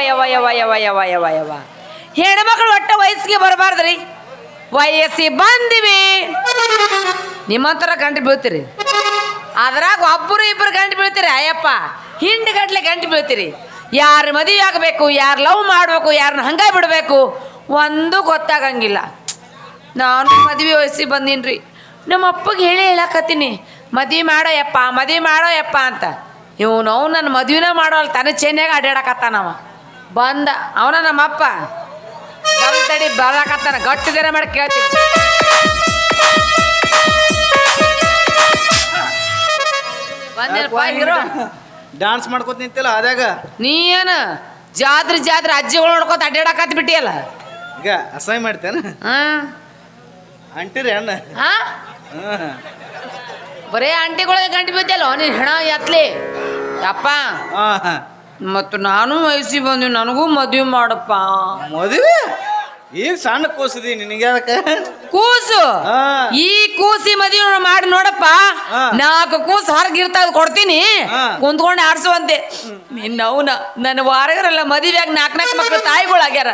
ಯವ ಯವ ಯವ ಯವ ಯವ ಯವ ಹೆಣ್ಮಕ್ಳು ಒಟ್ಟ ವಯಸ್ಸಿಗೆ ಬರಬಾರ್ದ್ರಿ. ವಯಸ್ಸಿಗೆ ಬಂದಿವಿ ನಿಮ್ಮಂತರ ಗಂಟು ಬೀಳ್ತೀರಿ, ಅದ್ರಾಗ ಒಬ್ಬರು ಇಬ್ಬರು ಗಂಟು ಬೀಳ್ತೀರಿ. ಅಯ್ಯಪ್ಪ ಹಿಂಡು ಗಂಟ್ಲೆ ಗಂಟು ಬೀಳ್ತೀರಿ. ಯಾರು ಮದುವೆ ಆಗಬೇಕು, ಯಾರು ಲವ್ ಮಾಡಬೇಕು, ಯಾರನ್ನ ಹಂಗ ಬಿಡಬೇಕು ಒಂದು ಗೊತ್ತಾಗಂಗಿಲ್ಲ. ನಾನು ಮದುವೆ ವಯಸ್ಸಿಗೆ ಬಂದೀನಿ. ನಮ್ಮ ಅಪ್ಪಗೆ ಹೇಳಕತ್ತೀನಿ ಮದುವೆ ಮಾಡೋ ಯಪ್ಪ ಮದುವೆ ಮಾಡೋ ಯಪ್ಪ ಅಂತ. ಇವನು ನನ್ನ ಮದುವೆನ ಮಾಡೋಲ್ಲ, ತನ್ನ ಚೆನ್ನಾಗ ಅಡ್ಡಾಡಕತ್ತಾನವ. ಬಂದ ಅವನ ನಮ್ಮಪ್ಪ ತಡಿ ಬರಕತ್ತಾನ. ಗಟ್ಟಿದೇನ ಮಾಡಿ ಕೇಳ್ತೀನಿ. ಬಂದೇನಪ್ಪ ಹೀರೋ ಡಾನ್ಸ್ ಮಾಡ್ಕೋತ ನಿಂತಿಲ್ಲ ಅದ್ಯಾಗ. ನೀ ಏನು ಜಾತ್ರೆ ಅಜ್ಜಿಗಳು ನೋಡ್ಕೋತ ಅಡ್ಡಾಡಕತ್ ಬಿಟ್ಟಿಯಲ್ಲ. ಈಗ ಅಸಹ್ಯ ಮಾಡ್ತೇನೆ ಅಂಟಿರಿ ಅಣ್ಣ. ಬರೇ ಆಂಟಿಗಳಿಗೆ ಗಂಟು ಬಿದ್ದಲ್ಲ ನೀನು ಹೆಣ ಎತ್ಲಿ ಯಪ್ಪ. ಮತ್ತು ನಾನು ವಯಸ್ಸಿಗೆ ಬಂದೀವಿ, ನನಗೂ ಮದುವೆ ಮಾಡಪ್ಪ. ಮದುವೆ ಈಗ ಸಣ್ಣ ಕೂಸಿದಿ ನಿನಗೆ ಕೂಸು ಈ ಕೂಸಿ ಮದುವೆ ಮಾಡಿ ನೋಡಪ್ಪ. 4 ಕೂಸು ಹೊರಗಿರ್ತಾವ್ ಕೊಡ್ತೀನಿ, ಕುಂತ್ಕೊಂಡು ಆಡ್ಸುವಂತೆ. ನಿನ್ನವನ ನನ್ನ ವಾರಗರಲ್ಲ ಮದುವೆಯಾಗ 4 ಮಕ್ಕಳು ತಾಯಿಗಳಾಗ್ಯಾರ.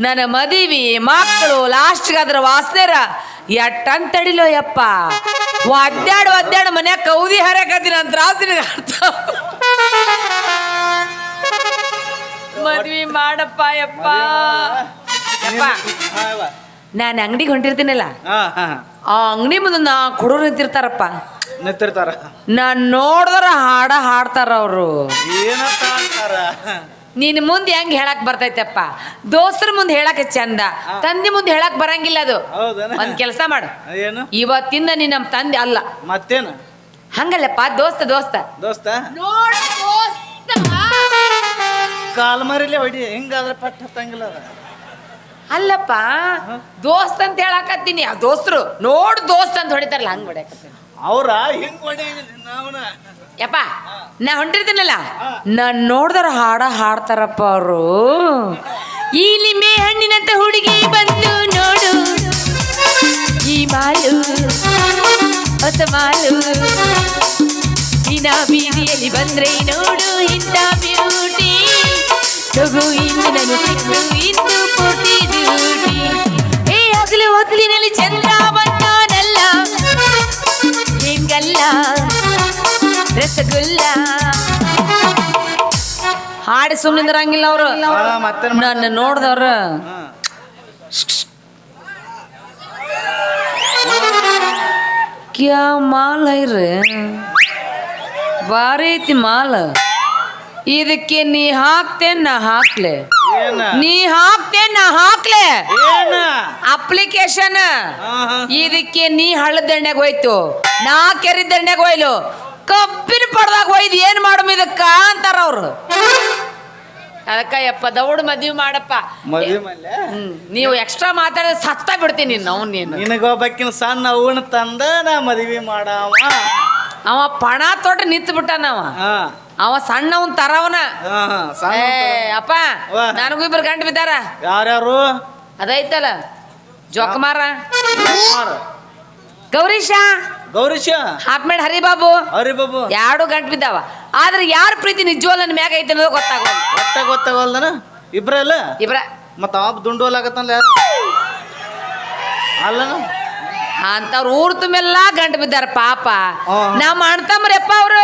ನನ್ನ ಮದುವೆ ಮಕ್ಕಳು ಲಾಸ್ಟ್ಗೆ ಅದ್ರ ವಾಸ್ನೇರ ಎಟ್ಟಂತಡಿಲೋ ಯಪ್ಪ. ಒದ್ದಾಡು ಮನ್ಯಾಗ ಕೌದಿ ಹರಕತ್ತೀನಿ ಅಂತ ರಾತ್ರಿ ಮದ್ವಿ ಮಾಡಪ್ಪ ಯಪ್ಪ. ಯಪ್ಪ ನಾನು ಅಂಗಡಿಗೆ ಹೊಂಟಿರ್ತೀನಲ್ಲ, ಆ ಅಂಗಡಿ ಮುಂದೆ ಕುಡುರು ನಿಂತಿರ್ತಾರಪ್ಪ. ನಿಂತಿರ್ತಾರ, ನಾನ್ ನೋಡಿದ್ರ ಹಾಡ್ತಾರ ಅವರು. ನಿನ್ ಮುಂದೆ ಹೆಂಗ್ ಹೇಳಕ್ ಬರ್ತೈತಪ್ಪ, ದೋಸ್ತರ ಮುಂದೆ ಹೇಳಕ್ ಚಂದ, ತಂದೆ ಮುಂದೆ ಹೇಳಕ್ ಬರಂಗಿಲ್ಲ. ಅದು ಒಂದ್ ಕೆಲಸ ಮಾಡು, ಇವತ್ತಿಂದ ನೀ ನಮ್ ತಂದೆ ಅಲ್ಲ ಮತ್ತೇನು ಹಂಗಲ್ಲಪ್ಪ, ದೋಸ್ತ ದೋಸ್ತ ದೋಸ್ತ ನೋಡ ಕಾಲ್ಮರಿಲೆ ಹೊಡಿ. ಹಿಂಗಾದ್ರೆ ಪಟ್ಟ ಹತ್ತಂಗಿಲ್ಲ ಅಲ್ಲಪ್ಪ, ದೋಸ್ತ್ ಅಂತ ಹೇಳಕತ್ತೀನಿ. ಆ ದೋಸ್ತರು ನೋಡ್ ದೋಸ್ತ್ ಅಂತ ಹೊಡಿತಾರಲ್ಲ ಹಂಗ್ ಹೊಡ್ಯಾಕತ್ತೀನಿ. ಅವ್ರ ಹಿಂಗ್ ಹೊಡಿ ಯಪ್ಪ ನಾ ಹೊಂಟಿರ್ತೀನಲ್ಲ, ನಾನ್ ನೋಡ್ದಾರ ಹಾಡ್ತಾರಪ್ಪ ಅವರು. ಈ ಲಿಂಬೆ ಹಣ್ಣಿನಂತ ಹುಡುಗಿ ಬಂದು ನೋಡು, ಈ ಮಾಲು ಹೊಸ ಮಾಲು, ದಿನ ಬೀದಿಯಲ್ಲಿ ಬಂದ್ರೆ ನೋಡು ಇಂಥ ಬ್ಯೂಟಿ. ತಗು ಇನ್ನು ನಾನು ಸಿಕ್ಕು ಇನ್ನು ಪೂರ್ತಿ ಡ್ಯೂಟಿ. ಏ ಹಗಲು ಹೊತ್ತಿನಲ್ಲಿ ಚಂದ್ರ ಬಂದಾನಲ್ಲ, ಹಿಂಗಲ್ಲ ರಸಗುಲ್ಲ. ಹಾಡಿ ಸುಮ್ಮನಿಂದ್ರಂಗಿಲ್ಲ ಅವರು. ನನ್ನ ನೋಡ್ದವ್ರ ಕ್ಯಾ ಮಾಲ್ ಐರ್ರಿ, ಭಾರಿ ಐತಿ ಮಾಲ್. ಇದಕ್ಕೆ ನೀ ಹಾಕ್ತೇನ್ ನಾ ಹಾಕ್ಲೆ, ನೀ ಹಾಕ್ತೇನ್ ನಾ ಹಾಕ್ಲೆ ಅಪ್ಲಿಕೇಶನ್. ಇದಕ್ಕೆ ನೀ ಹಳ್ಳದ ದಂಡ್ಯಾಗ ಹೋಯ್ತು, ನಾ ಕೆರೆ ದಂಡ್ಯಾಗ ಹೋಯ್ಲು, ಕಬ್ಬಿನ ಪಡ್ದಾಗ ಹೋಯ್ದು ಏನ್ ಮಾಡಮ್ ಇದಕ್ಕ ಅಂತಾರ ಅವ್ರು. ಅದಕ್ಕ ಯಪ್ಪ ದೌಡ್ ಮದ್ವಿ ಮಾಡಪ್ಪ. ನೀವು ಎಕ್ಸ್ಟ್ರಾ ಮಾತಾಡಿದ್ರೆ ಸತ್ತ ಬಿಡ್ತೀನಿ ನಾವು. ನೀನು ನಿನಗೊಬ್ಬಕ್ಕಿನ ಸಣ್ಣ ಅವನ ತಂದ ನಾ ಮದ್ವಿ ಮಾಡವ. ಅವ ಪಣ ತೊಟ್ಟ ನಿಂತು ಬಿಟ್ಟಾನವ. ಅವ ಸಣ್ಣವನ್ ತರವನ. ಅಪ್ಪ ನನಗೂ ಇಬ್ರು ಗಂಟು ಬಿದ್ದಾರ. ಯಾರ್ಯಾರು? ಅದೈತಲ್ಲ ಜೋಕುಮಾರ, ಗೌರೀಶ ಹಾಪ್ಮೇಡ್ ಹರಿಬಾಬು ಎರಡು ಗಂಟು ಬಿದ್ದಾವ. ಆದ್ರೆ ಯಾರ ಪ್ರೀತಿ ನಿಜವಲ್ಲ ನನ್ನ ಮ್ಯಾಗ ಐತೆ ಅನ್ನೋದು ಗೊತ್ತಾಗವಲ್ದನ. ಇಬ್ರಲ್ಲ ಇಬ್ರ ಮತ್ತ ಆಪ್ ದುಂಡೋಲಾಗತ್ತಲ್ಲ ಯಾರು ಅಲ್ಲ ಅಂತವ್ರ ಊರ್ ತುಂಬೆಲ್ಲ ಗಂಟು ಬಿದ್ದಾರ ಪಾಪ. ನಮ್ಮ ಅಣ್ತಂಬ್ರಪ್ಪ ಅವ್ರು.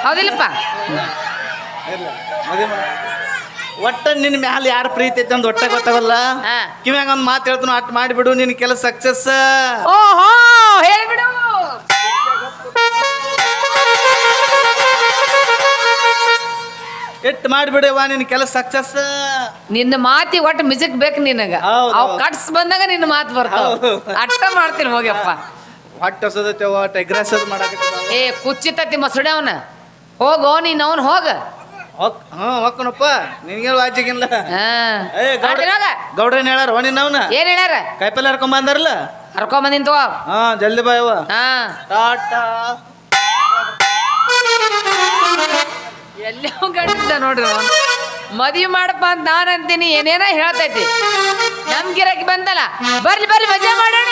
ಹೌದಿಲ್ಲಪ್ಪ? ಒಟ್ಟ ನಿನ್ ಮ್ಯಾಲ ಯಾರ ಪ್ರೀತಿ ಐತೆ ಅಂದ್ ಒಟ್ಟ ಗೊತ್ತಾಗಲ್ಲ. ಕಿವ್ಯಾಗ ಒಂದ್ ಮಾತು ಹೇಳ್ತಾನು, ಅಟ್ ಮಾಡಿಬಿಡು ನಿನ್ ಕೆಲಸ ಸಕ್ಸಸ್. ಓಹೋ ಹೇಳ್ಬಿಡು. ಎಟ್ ಮಾಡಿಬಿಡವಾ ನಿನ್ ಕೆಲಸ ಸಕ್ಸಸ್. ನಿನ್ನ ಮಾತಿ ಒಟ್ಟು ಮಿಜಕ್ ಬೇಕು ನಿನಗ. ಅವ್ ಕಟ್ಸ್ ಬಂದಾಗ ನಿನ್ನ ಮಾತು ಬರ್ತಾವ. ಅಟ್ಟ ಮಾಡ್ತೀನಿ ಹೋಗ್ಯಪ್ಪ. ಹೊಟ್ಟೆ ಹೊಸದೈತೆ ಒಟ್ಟು ಎಗ್ರೆಸ್ ಮಾಡಕ. ಏ ಕುಚ್ಚಿತತಿ ಮಸುಡೆ ಅವನ. ಹೋಗೋ ನೀನ್ ಅವನ್ ಹೋಗ. ಹೊಕ್ಕನಪ್ಪ ನಿನ್ಗೆ ವಾಚಿಗಿಲ್ಲ. ಗೌಡ್ರೇನ್ ಹೇಳಾರ ನಿನ್ನವನ? ಏನ್ ಹೇಳ್ಯಾರ? ಕಾಯಿಪಲ್ಲೆ ಹರ್ಕೊಂಡ್ ಬಂದಾರಲ್ಲ, ಹರ್ಕೊಂಡ್ ಬಂದಿಂತು. ಜಲ್ದಿ ಬಾಯವ. ಟಾಟಾ ಎಲ್ಲೋ ಗಂಡ ನೋಡ್ರಿ. ಮದ್ವಿ ಮಾಡಪ್ಪ ಅಂತ ನಾನು ಅಂತೀನಿ, ಏನೇನ ಹೇಳ್ತೈತಿ. ನಮ್ ಗಿರಾಕಿ ಬಂದಲ್ಲ, ಬರ್ಲಿ ಬರ್ಲಿ ಮಜಾ ಮಾಡೋಣ.